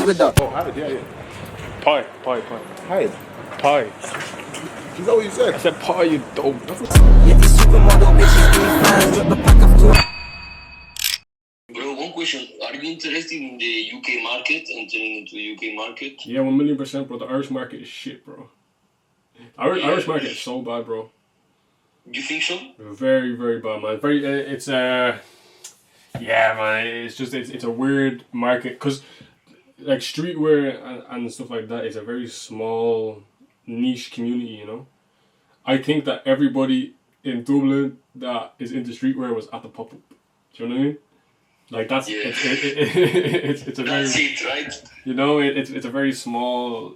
with that. Oh, hide, yeah. Pie. Hide. Pie. Is that what you said? I said pie, you dope. Bro, one question. Are you interested in the UK market, entering into the UK market? Yeah, 1,000,000%, bro. The Irish market is shit, bro. Irish market is so bad, bro. You think so? Very, very bad, man. Yeah, man. It's a weird market because like streetwear and stuff like that is a very small niche community, you know. I think that everybody in Dublin that is into streetwear was at the pop-up. Do you know what I mean? Like that's it's a very, that's it, right? You know, it's a very small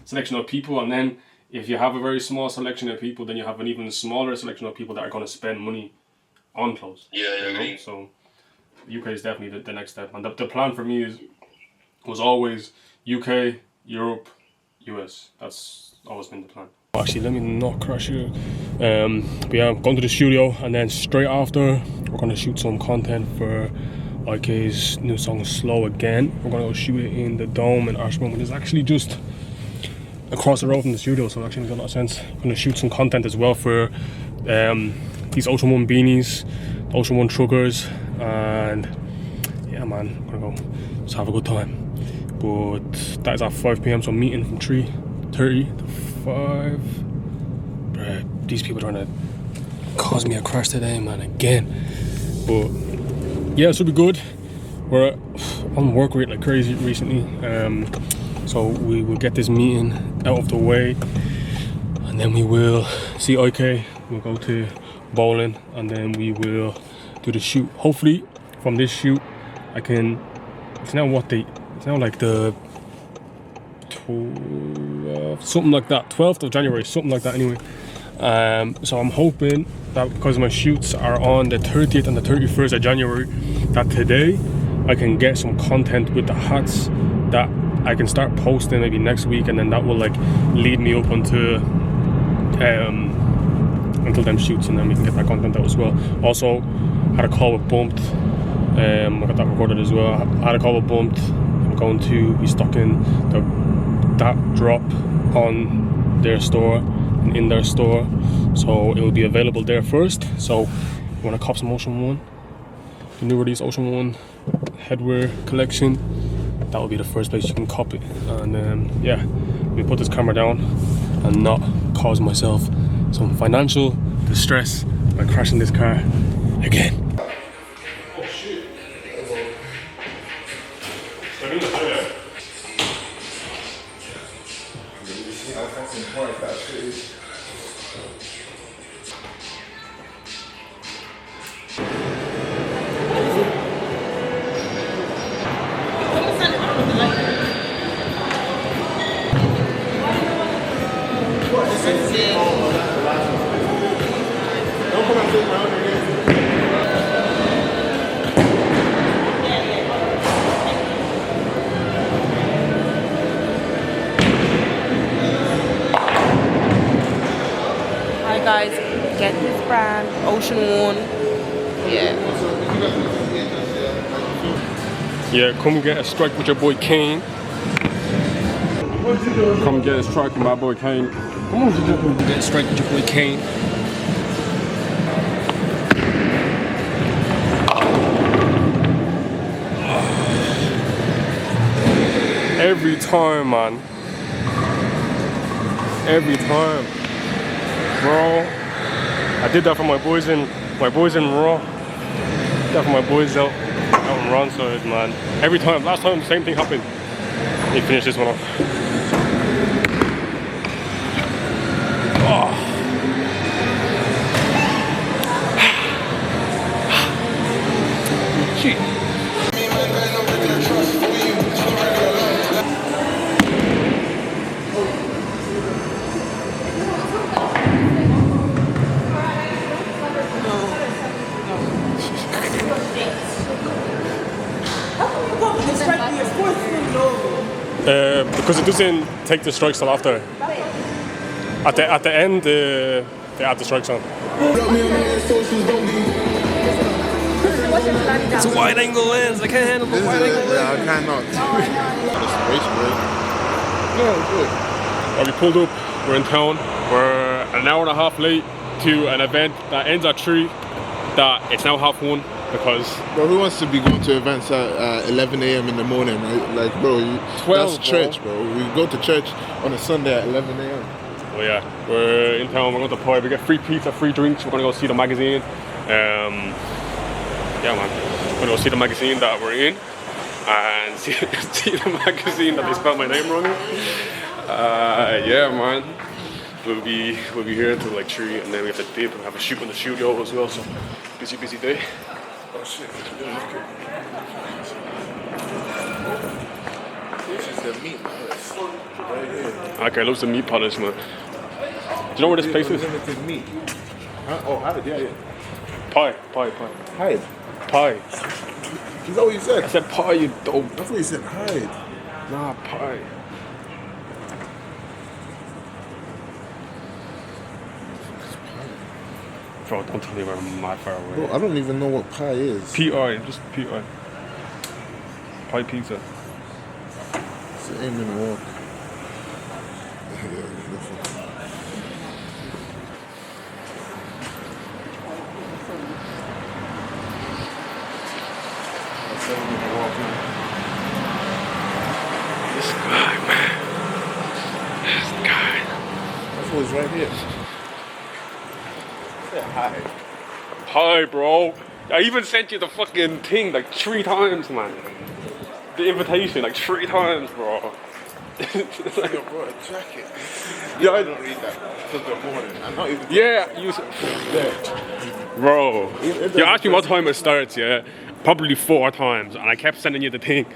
selection of people, and then if you have a very small selection of people, then you have an even smaller selection of people that are going to spend money on clothes. Yeah, I agree. So UK is definitely the next step, and the plan for me was always UK, Europe, US. That's always been the plan. Actually, let me not crash here. But yeah, I'm going to the studio, and then straight after we're going to shoot some content for IK's new song Slow Again. We're going to go shoot it in the Dome in Ashbourne, which is actually just across the road from the studio, so it actually makes a lot of sense. I'm going to shoot some content as well for these Ocean One beanies, Ocean One truckers, and yeah, man, I'm going to go just have a good time. But that is at 5 PM, so meeting from 3:30 to 5. Bruh, these people are trying to cause me a crash today, man, again. But yeah, it should be good. We're on work rate like crazy recently, so we will get this meeting out of the way, and then we will see IK. We'll go to bowling, and then we will do the shoot. Hopefully, from this shoot, I can. It's now what date? It's now like the 12th, something like that. 12th of January, something like that. Anyway, so I'm hoping that because my shoots are on the 30th and the 31st of January, that today I can get some content with the hats that I can start posting maybe next week, and then that will like lead me up until them shoots, and then we can get that content out as well. Also, had a call with Bumped. I got that recorded as well. I had a call with Bumped. I'm going to be stocking that drop on their store and in their store, so it will be available there first. So if you want to cop some Ocean One, the new release Ocean One headwear collection, that will be the first place you can cop it. And yeah, let me put this camera down and not cause myself some financial distress by crashing this car again. Guys, get this brand, Ocean One. Yeah, come get a strike with your boy Kane. Come get a strike with my boy Kane. Come on, get a strike with your boy Kane. Every time, man. Every time. Bro, I did that for my boys in Raw. Did that for my boys out in Ronside, man. Every time, last time, same thing happened. Let me finish this one off. Oh. Gee. Because it doesn't take the strikes till after. At the end, they add the strikes on. It's a wide angle lens. I can't handle the wide angle lens. I cannot. Race break. Yeah, it's good. Well, we pulled up, we're in town, we're an hour and a half late to an event that ends at 3, that it's now 1:30 because... Bro, who wants to be going to events at 11 a.m. in the morning? Like, bro, 12, that's church, bro. We go to church on a Sunday at 11 a.m. Well, yeah, we're in town, we're going to pub, we get free pizza, free drinks, we're going to go see the magazine. Yeah, man, we're going to go see the magazine that we're in and see the magazine that they spelled my name wrong. Yeah, man, we'll be here until like 3, and then we have to dip and have a shoot in the studio as well, so busy day. Oh shit, this is the meat palace. Right here. Okay, I love the meat palace, man. Do you know where this place is? Limited meat. Huh? Oh, Hyde, yeah. Pie. Hyde. Pie. Is that what you said? I said pie, you dope. I thought you said Hyde. Nah, pie. Bro, don't tell me where I'm mad far away. Bro, I don't even know what pie is. P.I., just P.I. Pie pizza. It's an 8-minute walk. This guy, man. This guy. That's what's right here. Hi. Hi, bro. I even sent you the fucking thing like 3 times, man. The invitation like 3 times, bro. It's like a bro, a jacket. Yeah, I don't read that till the morning. I'm not even. Yeah, you. Bro, you asked me what time it starts, yeah? Probably 4 times, and I kept sending you the thing.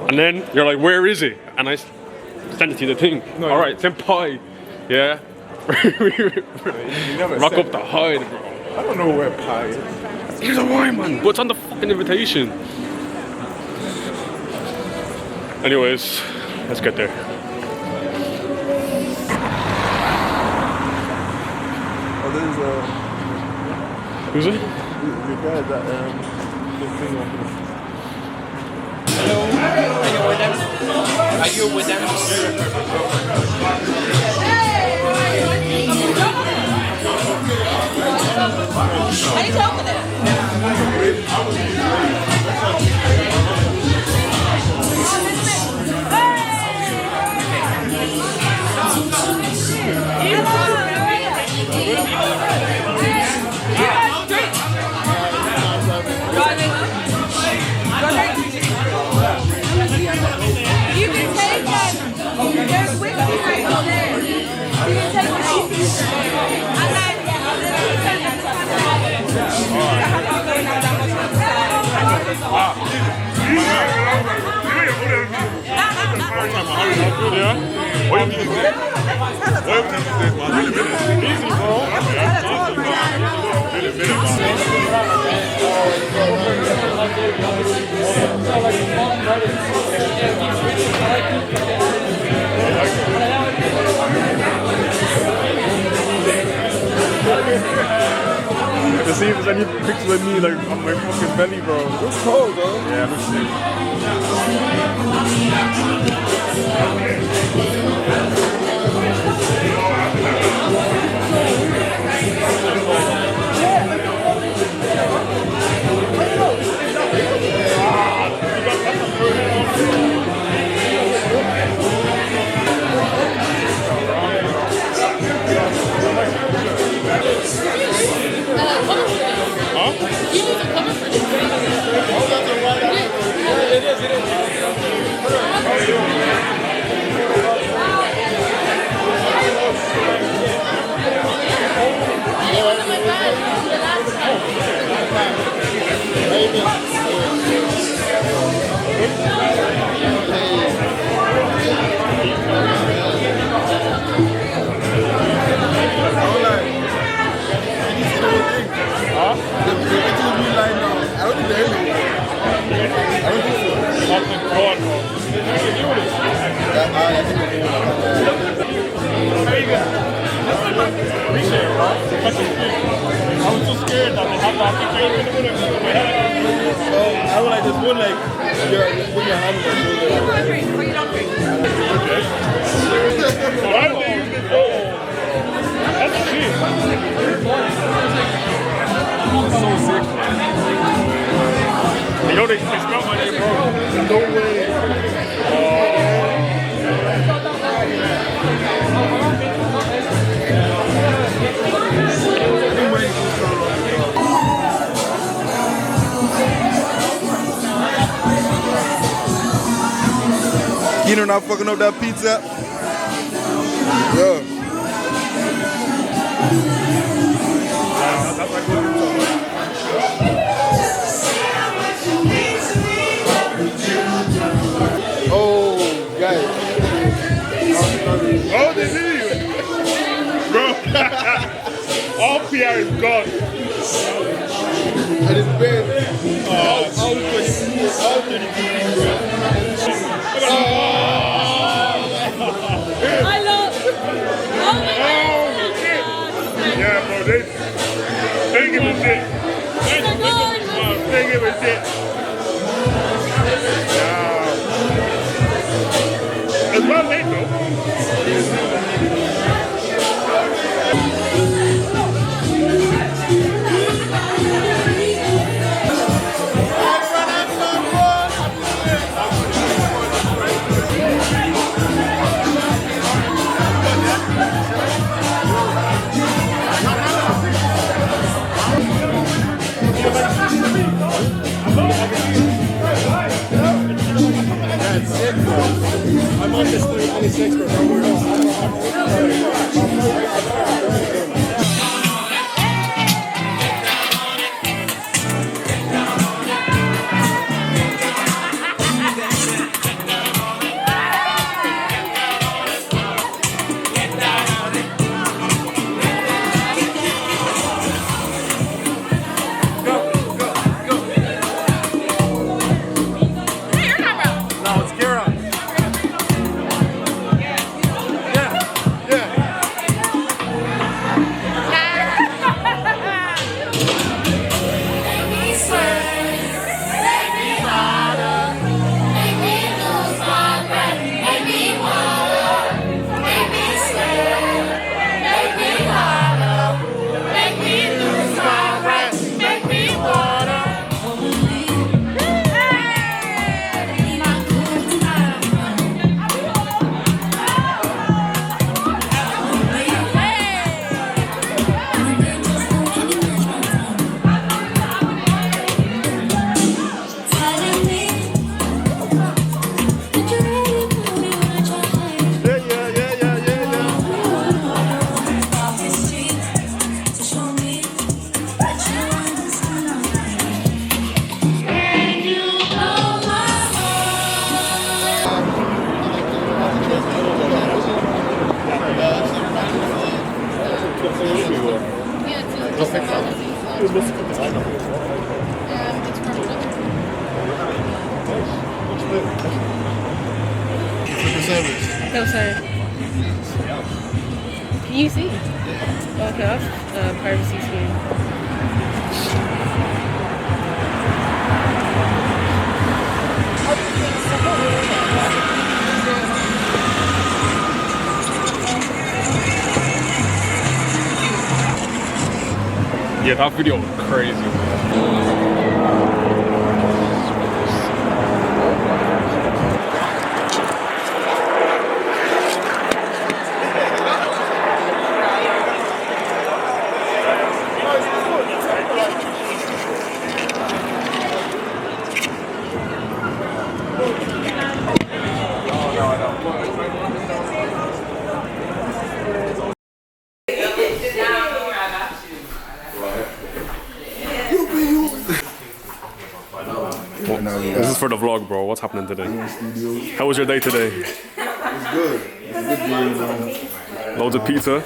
And then you're like, where is it? And I sent it to you the thing. No, alright, send pie. Yeah? Rock up the hide, bro. I don't know where pie is. Here's a why, man. But it's on the fucking invitation. Anyways, let's get there. Oh, there's Who's it? the guy that the thing up there. Are you with them? How you talking there? You can take that. There's whiskey right there. You can take it. To see if there's any pictures of me like on my fucking belly, bro. It's cold, though. Yeah, looks sick. I do like this one, like put your hand on the shoulder. You want a drink or you don't drink? That's cheap. That's so sick, man. You know they smell my name, bro. No way. You know, not fucking up that pizza. Yeah. Oh, guys. Oh, they see you. Bro. All PR is gone. And it's bad. All 32 I love. Oh my God. Yeah, bro, they give a shit. They give a shit. Yeah. It's not late though. I'm on this 326 for No, sorry. Can you see? Okay, that's privacy screen. Yeah, that video was crazy. This is for the vlog, bro. What's happening today? How was your day today? It's good. It's a good day, Loads of pizza.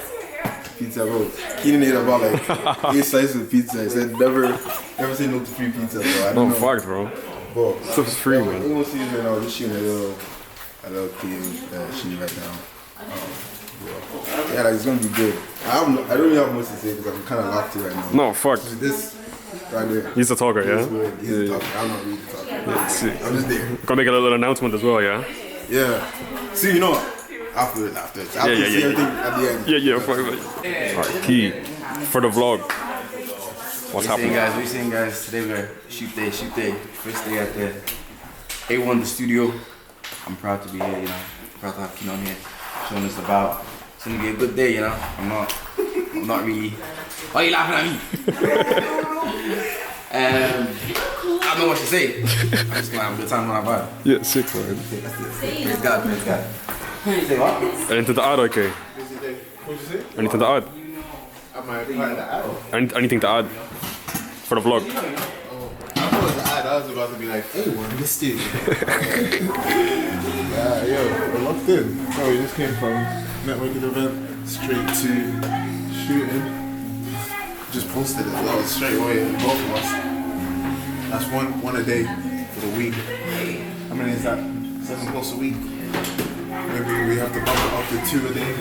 Pizza, bro. Keenan ate about like 8 slices of pizza. He said never say no to free pizza, bro. I don't know. Fuck, bro. But Stuff's free, man. You won't see it right now. Just shooting a little clean shooting right now. Yeah, like it's gonna be good. I don't really have much to say because I'm kind of locked in right now. No, fuck. This right there. He's the talker, yeah? He's the talker. I'm not really the talker. Yeah, sick. I'm just there. Gonna make a little announcement as well, yeah? Yeah. See, you know what? After see everything at the end. Yeah, fine. Alright, Key, for the vlog, what's happening? What you saying, guys? Today we're shoot day. First day at the A1 the studio. I'm proud to be here, you know. Proud to have Keen on here, showing us about. It's gonna be a good day, you know. I'm not really. Why are you laughing at me? I don't know what to say. I'm just gonna have a good time on my vibe. Yeah, sick, man. Praise God. Say what? Anything to add, okay? What'd you say? Anything to add? Am I applying the ad? Anything to add for the vlog? I thought it was an ad. I was about to be like, A1 the studio. Yo, we're locked in. So we just came from networking event straight to shooting. Just posted it as well, straight away, both of us. That's one a day for the week. How many is that? 7 plus a week. Maybe we have to bump it up to 2 a day.